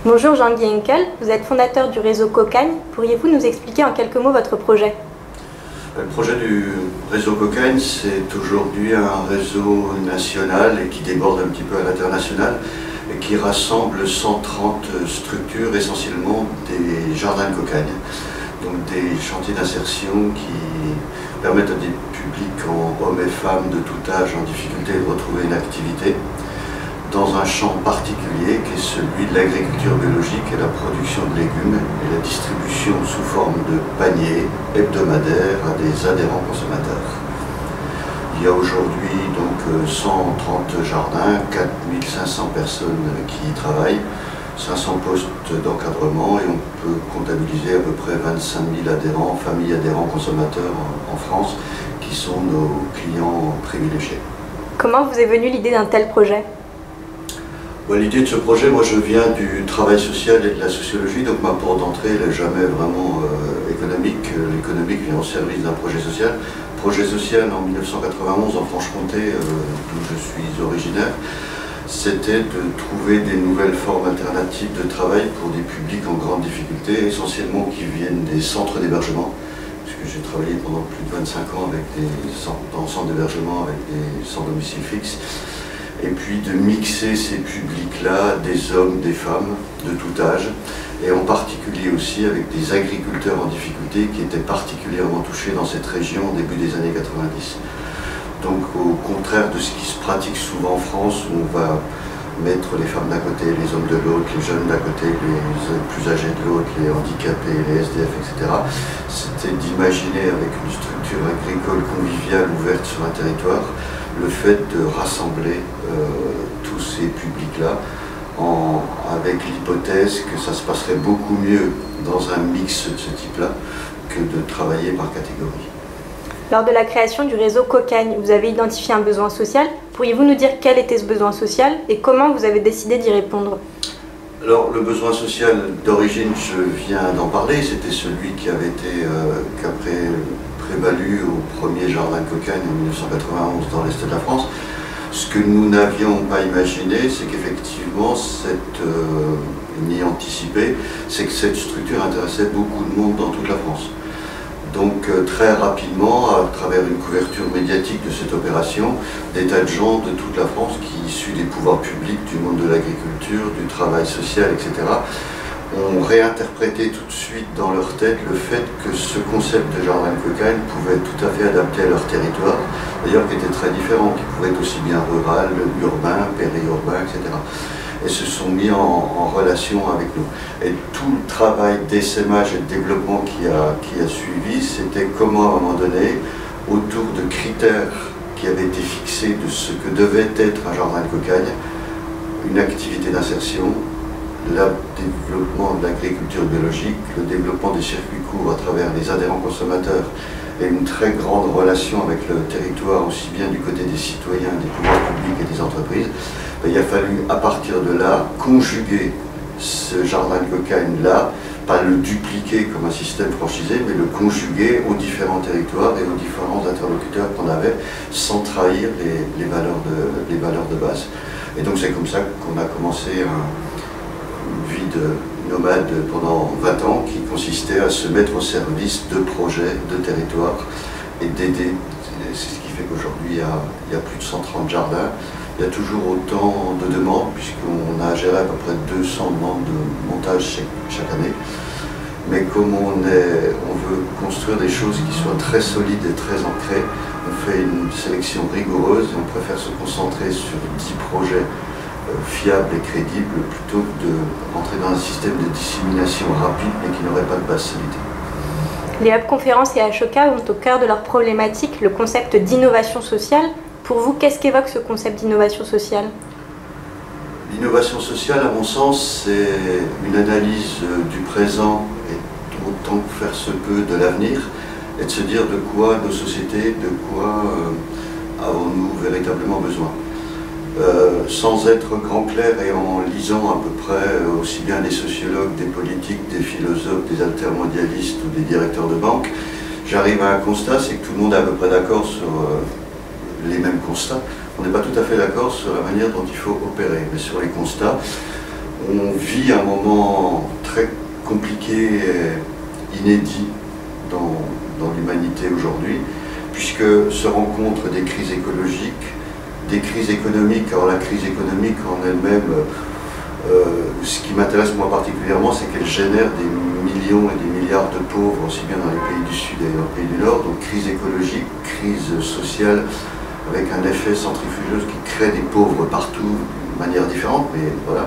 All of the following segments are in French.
Bonjour Jean-Guy Henkel, vous êtes fondateur du réseau Cocagne. Pourriez-vous nous expliquer en quelques mots votre projet? Le projet du réseau Cocagne, c'est aujourd'hui un réseau national et qui déborde un petit peu à l'international et qui rassemble 130 structures, essentiellement des jardins de cocagne. Donc des chantiers d'insertion qui permettent à des publics, hommes et femmes de tout âge en difficulté, de retrouver une activité dans un champ particulier qui est celui de l'agriculture biologique et la production de légumes et la distribution sous forme de paniers hebdomadaires à des adhérents consommateurs. Il y a aujourd'hui donc 130 jardins, 4500 personnes qui y travaillent, 500 postes d'encadrement et on peut comptabiliser à peu près 25 000 adhérents, familles adhérents consommateurs en France qui sont nos clients privilégiés. Comment vous est venue l'idée d'un tel projet? L'idée de ce projet, moi je viens du travail social et de la sociologie, donc ma porte d'entrée n'est jamais vraiment économique. L'économique vient au service d'un projet social. Projet social en 1991 en Franche-Comté, d'où je suis originaire, c'était de trouver des nouvelles formes alternatives de travail pour des publics en grande difficulté, essentiellement qui viennent des centres d'hébergement, puisque j'ai travaillé pendant plus de 25 ans avec dans centres d'hébergement avec des sans domicile fixe. Et puis de mixer ces publics-là, des hommes, des femmes de tout âge, et en particulier aussi avec des agriculteurs en difficulté qui étaient particulièrement touchés dans cette région au début des années 90. Donc au contraire de ce qui se pratique souvent en France, où on va mettre les femmes d'un côté, les hommes de l'autre, les jeunes d'un côté, les plus âgés de l'autre, les handicapés, les SDF, etc. C'était d'imaginer avec une structure agricole conviviale ouverte sur un territoire, le fait de rassembler tous ces publics-là avec l'hypothèse que ça se passerait beaucoup mieux dans un mix de ce type-là que de travailler par catégorie. Lors de la création du réseau Cocagne, vous avez identifié un besoin social. Pourriez-vous nous dire quel était ce besoin social et comment vous avez décidé d'y répondre? Alors le besoin social d'origine, je viens d'en parler, c'était celui qui avait été prévalu au premier jardin de cocagne en 1991 dans l'Est de la France. Ce que nous n'avions pas imaginé, c'est qu'effectivement, ni anticipé, c'est que cette structure intéressait beaucoup de monde dans toute la France. Donc très rapidement, à travers une couverture médiatique de cette opération, des tas de gens de toute la France qui, issus des pouvoirs publics, du monde de l'agriculture, du travail social, etc., ont réinterprété tout de suite dans leur tête le fait que ce concept de jardin de cocagne pouvait être tout à fait adapté à leur territoire, d'ailleurs qui était très différent, qui pouvait être aussi bien rural, urbain, périurbain, etc. Et se sont mis en relation avec nous. Et tout le travail d'essaimage et de développement qui a suivi, c'était comment à un moment donné, autour de critères qui avaient été fixés de ce que devait être un jardin de cocagne, une activité d'insertion, le développement de l'agriculture biologique, le développement des circuits courts à travers les adhérents consommateurs et une très grande relation avec le territoire, aussi bien du côté des citoyens, des pouvoirs publics et des entreprises, il a fallu à partir de là conjuguer ce jardin de cocagne-là, pas le dupliquer comme un système franchisé, mais le conjuguer aux différents territoires et aux différents interlocuteurs qu'on avait sans trahir les valeurs de base. Et donc c'est comme ça qu'on a commencé une vie de nomade pendant 20 ans qui consistait à se mettre au service de projets, de territoires et d'aider. C'est ce qui fait qu'aujourd'hui il y a plus de 130 jardins. Il y a toujours autant de demandes puisqu'on a géré à peu près 200 demandes de montage chaque année. Mais comme on veut construire des choses qui soient très solides et très ancrées, on fait une sélection rigoureuse et on préfère se concentrer sur 10 projets fiable et crédible plutôt que de rentrer dans un système de dissémination rapide mais qui n'aurait pas de base solide. Les hubs conférences et Ashoka ont au cœur de leur problématique le concept d'innovation sociale. Pour vous, qu'est-ce qu'évoque ce concept d'innovation sociale? L'innovation sociale, à mon sens, c'est une analyse du présent et autant que faire se peut de l'avenir et de se dire de quoi nos sociétés, de quoi avons-nous véritablement besoin. Sans être grand clair et en lisant à peu près aussi bien des sociologues, des politiques, des philosophes, des altermondialistes ou des directeurs de banque, j'arrive à un constat, c'est que tout le monde est à peu près d'accord sur les mêmes constats. On n'est pas tout à fait d'accord sur la manière dont il faut opérer, mais sur les constats, On vit un moment très compliqué et inédit dans l'humanité aujourd'hui, puisque se rencontrent des crises écologiques, des crises économiques. Alors la crise économique en elle-même, ce qui m'intéresse moi particulièrement, c'est qu'elle génère des millions et des milliards de pauvres, aussi bien dans les pays du Sud et dans les pays du Nord. Donc crise écologique, crise sociale, avec un effet centrifugeuse qui crée des pauvres partout, de manière différente, mais voilà.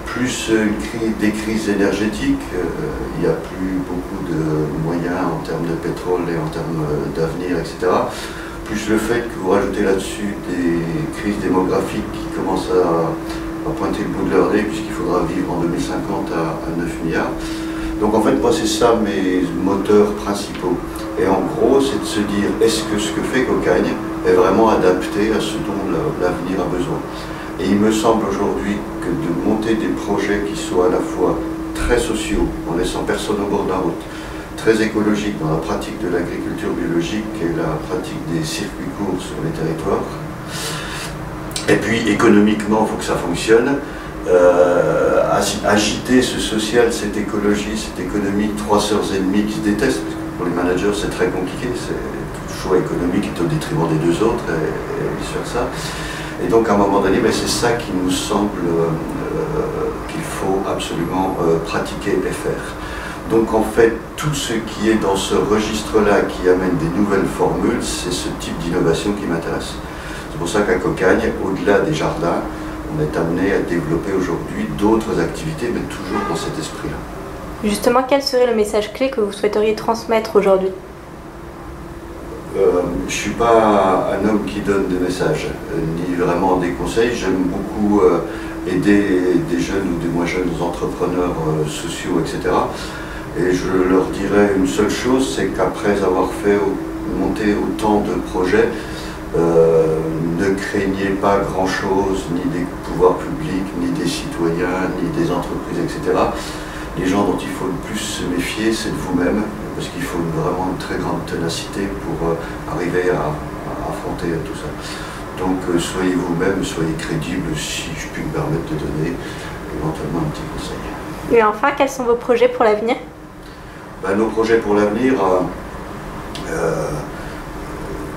Plus des crises énergétiques, il n'y a plus beaucoup de moyens en termes de pétrole et en termes d'avenir, etc. Plus le fait que vous rajoutez là-dessus des crises démographiques qui commencent à pointer le bout de leur nez, puisqu'il faudra vivre en 2050 à 9 milliards. Donc en fait, moi, c'est ça mes moteurs principaux. Et en gros, c'est de se dire, est-ce que ce que fait Cocagne est vraiment adapté à ce dont l'avenir a besoin? Et il me semble aujourd'hui que de monter des projets qui soient à la fois très sociaux, en laissant personne au bord de la route, très écologiques dans la pratique de l'agriculture biologique et la pratique des circuits courts sur les territoires, et puis économiquement, il faut que ça fonctionne. Agiter ce social, cette écologie, cette économie, trois sœurs ennemies qui se détestent, parce que pour les managers c'est très compliqué, le choix économique est au détriment des deux autres et vice-versa. Et donc à un moment donné, c'est ça qui nous semble qu'il faut absolument pratiquer et faire. Donc en fait, tout ce qui est dans ce registre-là, qui amène des nouvelles formules, c'est ce type d'innovation qui m'intéresse. C'est pour ça qu'à Cocagne, au-delà des jardins, on est amené à développer aujourd'hui d'autres activités, mais toujours dans cet esprit-là. Justement, quel serait le message clé que vous souhaiteriez transmettre aujourd'hui? Je ne suis pas un homme qui donne des messages, ni vraiment des conseils. J'aime beaucoup aider des jeunes ou des moins jeunes entrepreneurs sociaux, etc. Et je leur dirais une seule chose, c'est qu'après avoir fait monter autant de projets, ne craignez pas grand-chose, ni des pouvoirs publics, ni des citoyens, ni des entreprises, etc. Les gens dont il faut le plus se méfier, c'est de vous-même, parce qu'il faut vraiment une très grande ténacité pour arriver à affronter tout ça. Donc soyez vous-même, soyez crédible, si je puis me permettre de donner éventuellement un petit conseil. Et enfin, quels sont vos projets pour l'avenir? Nos projets pour l'avenir,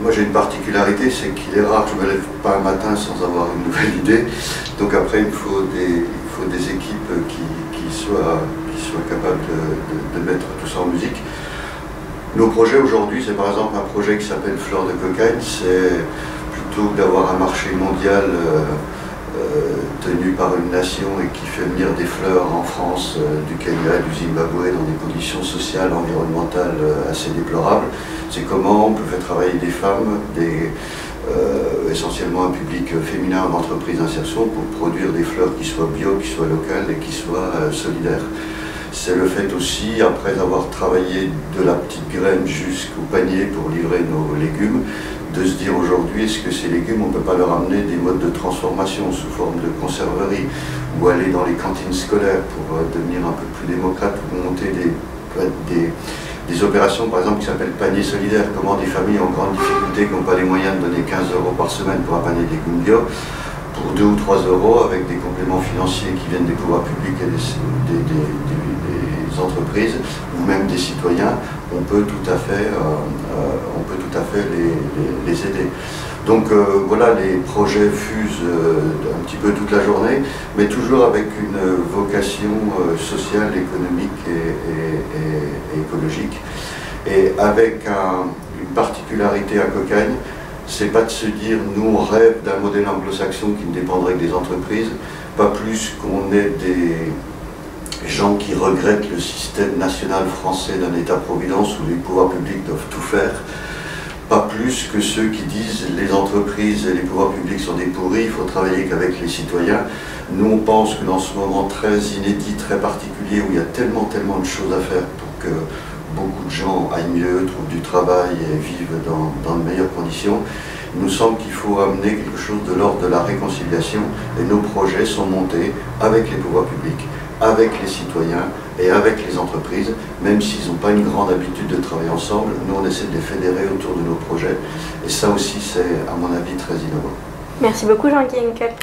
moi j'ai une particularité, c'est qu'il est rare que je ne me lève pas un matin sans avoir une nouvelle idée. Donc après, il faut des équipes qui soient capables de mettre tout ça en musique. Nos projets aujourd'hui, c'est par exemple un projet qui s'appelle Fleurs de Cocagne. C'est plutôt que d'avoir un marché mondial tenu par une nation et qui fait venir des fleurs en France, du Kenya, du Zimbabwe, dans des conditions sociales, environnementales assez déplorables. C'est comment on peut faire travailler des femmes, essentiellement un public féminin en entreprise d'insertion, pour produire des fleurs qui soient bio, qui soient locales et qui soient solidaires. C'est le fait aussi, après avoir travaillé de la petite graine jusqu'au panier pour livrer nos légumes, de se dire aujourd'hui, est-ce que ces légumes, on ne peut pas leur amener des modes de transformation sous forme de conserverie, ou aller dans les cantines scolaires pour devenir un peu plus démocrate, ou monter des opérations par exemple qui s'appellent panier solidaire, comment des familles en grande difficulté qui n'ont pas les moyens de donner 15 € par semaine pour un panier de légumes bio, pour 2 ou 3 € avec des compléments financiers qui viennent des pouvoirs publics et des entreprises, ou même des citoyens, on peut tout à fait les aider. Donc voilà, les projets fusent un petit peu toute la journée, mais toujours avec une vocation sociale, économique et écologique. Et avec une particularité à Cocagne, c'est pas de se dire, nous on rêve d'un modèle anglo-saxon qui ne dépendrait que des entreprises, pas plus qu'on est des gens qui regrettent le système national français d'un État-providence où les pouvoirs publics doivent tout faire, pas plus que ceux qui disent les entreprises et les pouvoirs publics sont des pourris, il faut travailler qu'avec les citoyens. Nous on pense que dans ce moment très inédit, très particulier, où il y a tellement de choses à faire pour que beaucoup de gens aillent mieux, trouvent du travail et vivent dans de meilleures conditions, il nous semble qu'il faut amener quelque chose de l'ordre de la réconciliation, et nos projets sont montés avec les pouvoirs publics, avec les citoyens et avec les entreprises, même s'ils n'ont pas une grande habitude de travailler ensemble. Nous on essaie de les fédérer autour de nos projets, et ça aussi c'est à mon avis très innovant. Merci beaucoup Jean-Guy Henkel.